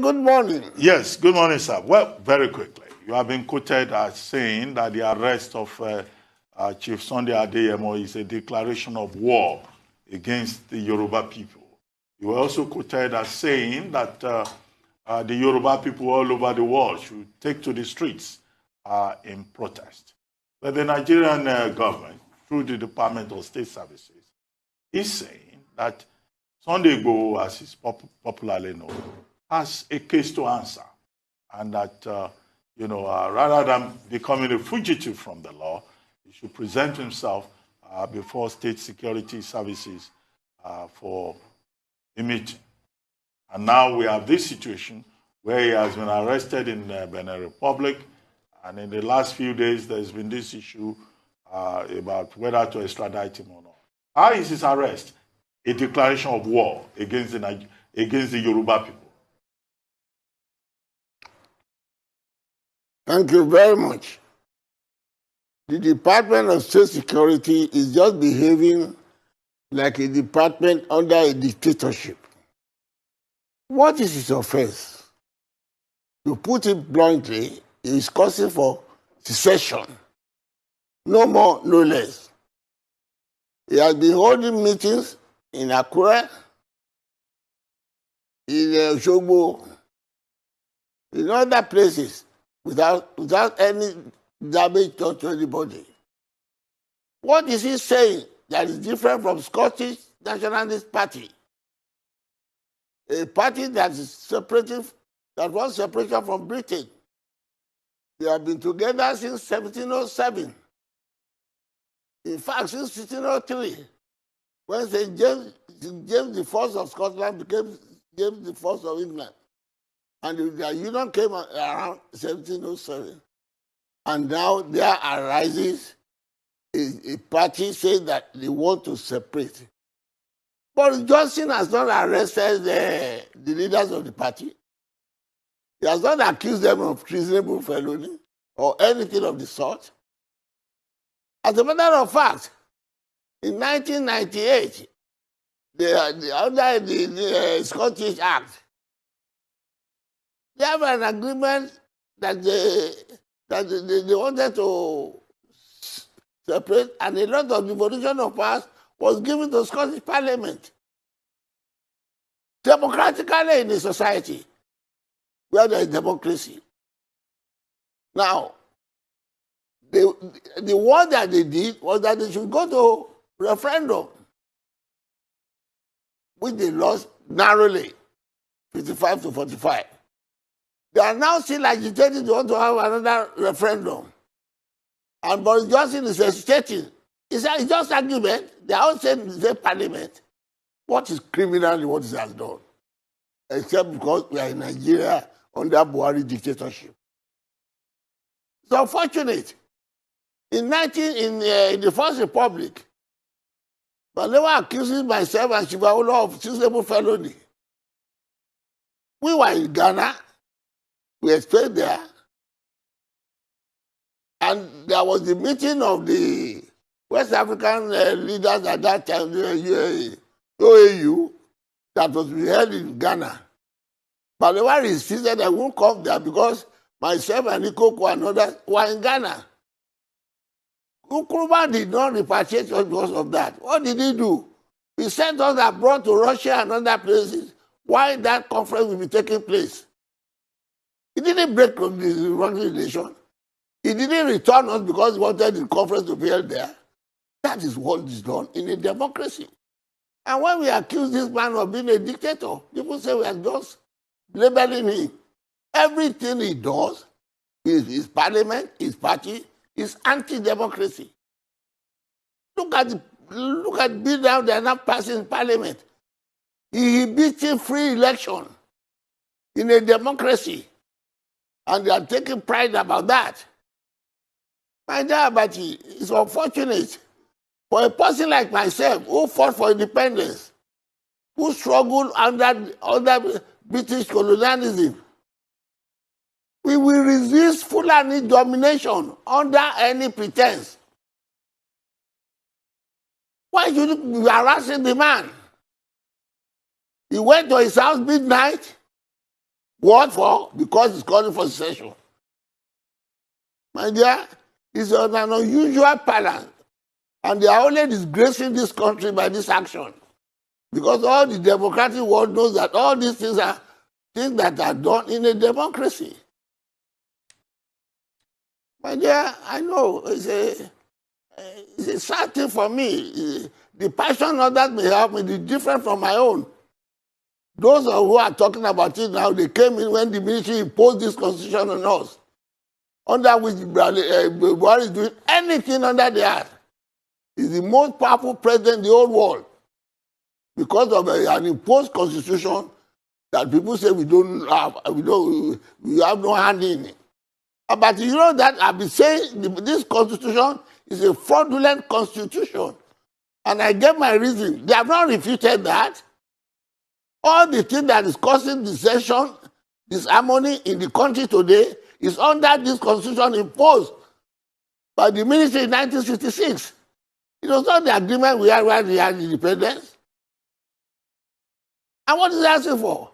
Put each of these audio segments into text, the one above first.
Good morning. Yes, good morning, sir. Well, very quickly, you have been quoted as saying that the arrest of Chief Sunday Adeyemo is a declaration of war against the Yoruba people. You were also quoted as saying that the Yoruba people all over the world should take to the streets in protest. But the Nigerian government, through the Department of State Services, is saying that Sunday Igboho, as is popularly known, has a case to answer, and that rather than becoming a fugitive from the law, he should present himself before state security services for a meeting. And now we have this situation where he has been arrested in Benin Republic, and in the last few days there's been this issue about whether to extradite him or not. How is his arrest a declaration of war against the Yoruba people? Thank you very much. The Department of State Security is just behaving like a department under a dictatorship. What is his offense? To put it bluntly, he is calling for secession. No more, no less. He has been holding meetings in Akure, in Osogbo, in other places, without any damage to anybody. What is he saying that is different from Scottish Nationalist Party? A party that is separated, that was separated from Britain. They have been together since 1707. In fact, since 1603, when St. James I of Scotland became James I of England. And the union came around 1707. And now there arises a party saying that they want to separate. But Johnson has not arrested the leaders of the party. He has not accused them of treasonable felony or anything of the sort. As a matter of fact, in 1998, under the Scottish Act, they have an agreement that they wanted to separate, and a lot of devolution of powers was given to Scottish Parliament. Democratically in a society where there is democracy. Now, the one that they did was that they should go to referendum, which they lost narrowly, 55 to 45. They are now still agitating to want to have another referendum. And Boris Johnson is hesitating. It's just argument. They are all saying in the same parliament what is criminal and what he has done. Except because we are in Nigeria under Buhari dictatorship. It's unfortunate. In the First Republic, but they were accusing myself and Shivaula of treasonable felony. We were in Ghana. We stayed there. And there was the meeting of the West African leaders at that time, the OAU, that was held in Ghana. But they were insisted I won't come there because myself and Ikoko and others were in Ghana. Nkrumah did not repatriate us because of that. What did he do? He sent us abroad to Russia and other places. Why that conference will be taking place? He didn't break the relation. He didn't return us because he wanted the conference to be held there. That is what is done in a democracy. And when we accuse this man of being a dictator, people say we are just labeling him. Everything he does, his parliament, his party, is anti-democracy. Look at Bill now they are not passing parliament. He beating free election in a democracy. And they are taking pride about that. My dear Abati, it's unfortunate for a person like myself who fought for independence, who struggled under British colonialism. We will resist Fulani domination under any pretense. Why should you be harassing the man? He went to his house midnight, What for? Because it's calling for secession. My dear, it's an unusual pattern. And they are only disgracing this country by this action. Because all the democratic world knows that all these things are things that are done in a democracy. My dear, I know it's a sad thing for me. The passion others may have may be different from my own. Those who are talking about it now, they came in when the military imposed this constitution on us, under which Buhari is doing anything under the earth. He's the most powerful president in the whole world because of an imposed constitution that people say we have no hand in it. But you know that I've been saying this constitution is a fraudulent constitution. And I gave my reason. They have not refuted that. All the thing that is causing dissension, disharmony in the country today is under this constitution imposed by the ministry in 1966. It was not the agreement we had when we had independence. And what is it asking for?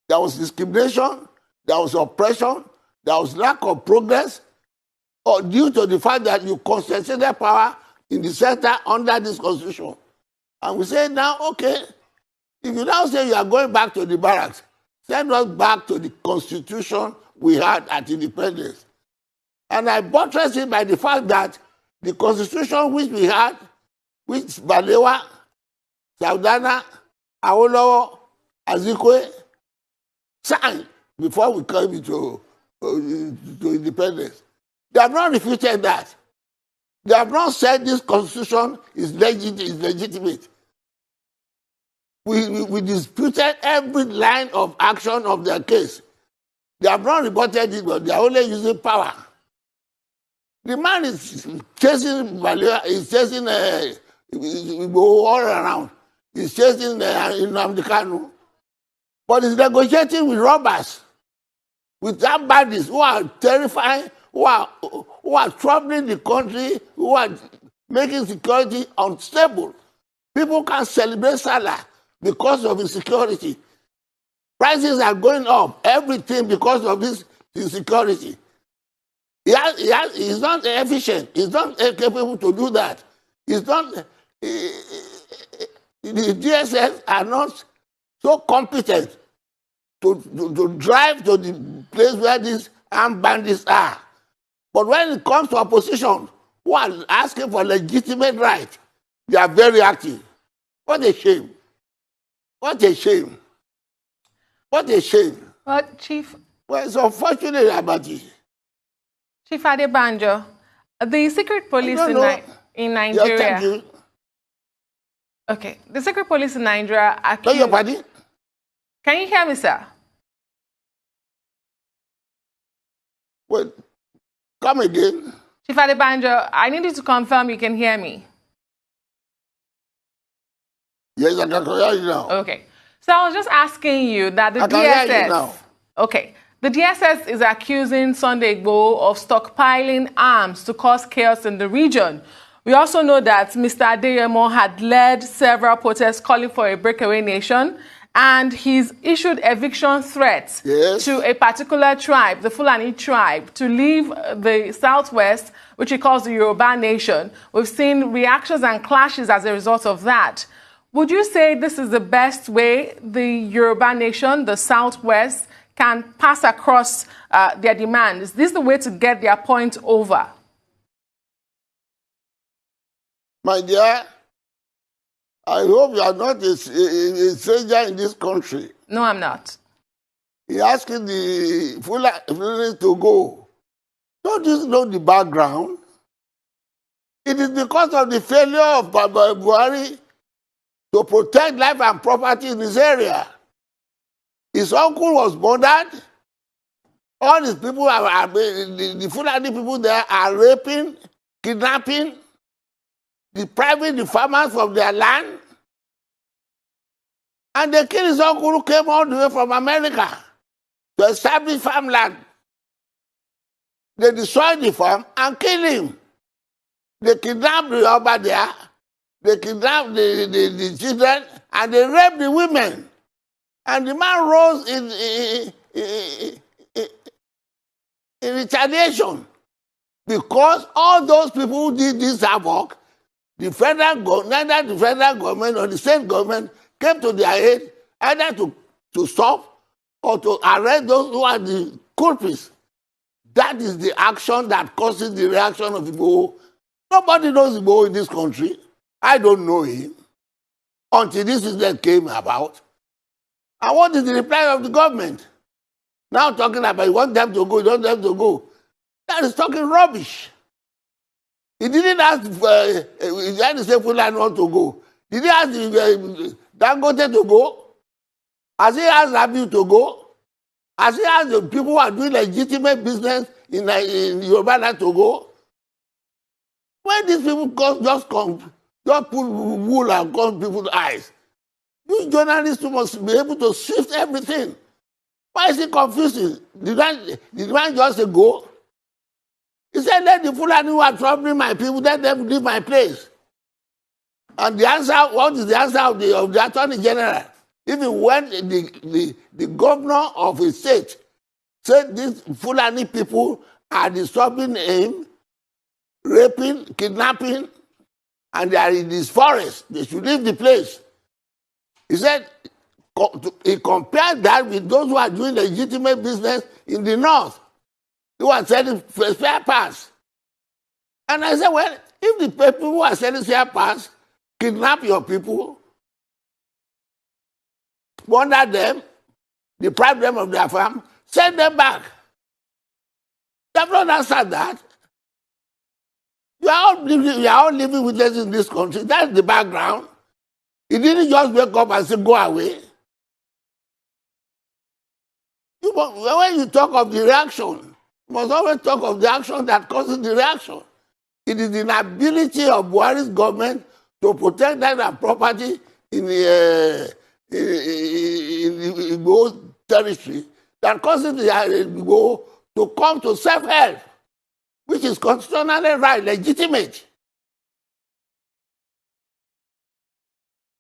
There was discrimination, there was oppression, there was lack of progress, or due to the fact that you concentrated power in the center under this constitution. And we say now, okay, if you now say you are going back to the barracks, send us back to the constitution we had at independence. And I buttress it by the fact that the constitution which we had, which Balewa, Saudana, Awolowo, Azikwe signed before we came into independence. They have not refuted that. They have not said this constitution is legitimate. We disputed every line of action of their case. They have not reported it, but they are only using power. The man is chasing Balewa, he's chasing Igboho all around. He's chasing Nnamdi Kanu. But he's negotiating with robbers, with that baddies who are terrifying, who are troubling the country, who are making security unstable. People can't celebrate Salah because of insecurity. Prices are going up, everything because of this insecurity. He's not efficient. He's not capable to do that. He's not. The DSS are not so competent to drive to the place where these armed bandits are. But when it comes to opposition, who are asking for legitimate right, they are very active. What a shame. What a shame. What a shame. Well, Chief. Well, it's unfortunate about it. Chief Adebanjo, the secret police in Nigeria. Yeah, thank you. Okay, the secret police in Nigeria Beg your pardon? Can you hear me, sir? Wait, come again. Chief Adebanjo, I need you to confirm you can hear me. Yes, I can hear you now. Okay. So I was just asking you that the I can hear you now. Okay. The DSS is accusing Sunday Igboho of stockpiling arms to cause chaos in the region. We also know that Mr. Adeyemo had led several protests calling for a breakaway nation, and he's issued eviction threats to a particular tribe, the Fulani tribe, to leave the southwest, which he calls the Yoruba nation. We've seen reactions and clashes as a result of that. Would you say this is the best way the Yoruba nation, the southwest, can pass across their demands? Is this the way to get their point over? My dear, I hope you are not a stranger in this country. No, I'm not. He asking the Fulani to go. Don't you know the background? It is because of the failure of Buhari to protect life and property in this area. His uncle was murdered. All these people, the Fulani people there are raping, kidnapping, depriving the farmers from their land. And they killed his uncle who came all the way from America to establish farmland. They destroyed the farm and killed him. They kidnapped the Oba there. They kidnapped the children and they raped the women. And the man rose retaliation. Because all those people who did this havoc, neither the federal government or the state government came to their aid either to stop or to arrest those who are the culprits. That is the action that causes the reaction of Igboho. Nobody knows Igboho in this country. I don't know him until this incident came about. And what is the reply of the government? Now talking about you want them to go, you want them to go. That is talking rubbish. He didn't ask, he had to say Fulani want to go. Did he ask Dangote to go? Has he asked Rabiu to go? Has he asked the people who are doing legitimate business in Yoruba land to go? When these people just put wool and come people's eyes, you journalists must be able to shift everything. Why is it confusing? Did man just say go? He said, let the Fulani who are troubling my people, let them leave my place. And the answer, what is the answer of the Attorney General? Even when the governor of a state said these Fulani people are disturbing him, raping, kidnapping, and they are in this forest, they should leave the place. He said, he compared that with those who are doing legitimate business in the north, who are selling spare parts. And I said, well, if the people who are selling spare parts kidnap your people, plunder them, deprive them of their farm, send them back. You have not answered that. You are all living with us in this country. That's the background. He didn't just wake up and say, go away. When you talk of the reaction, you must always talk of the action that causes the reaction. It is the inability of Buhari's government to protect their property in the Igboho territory that causes the Igboho to come to self-help, which is constitutionally right, legitimate.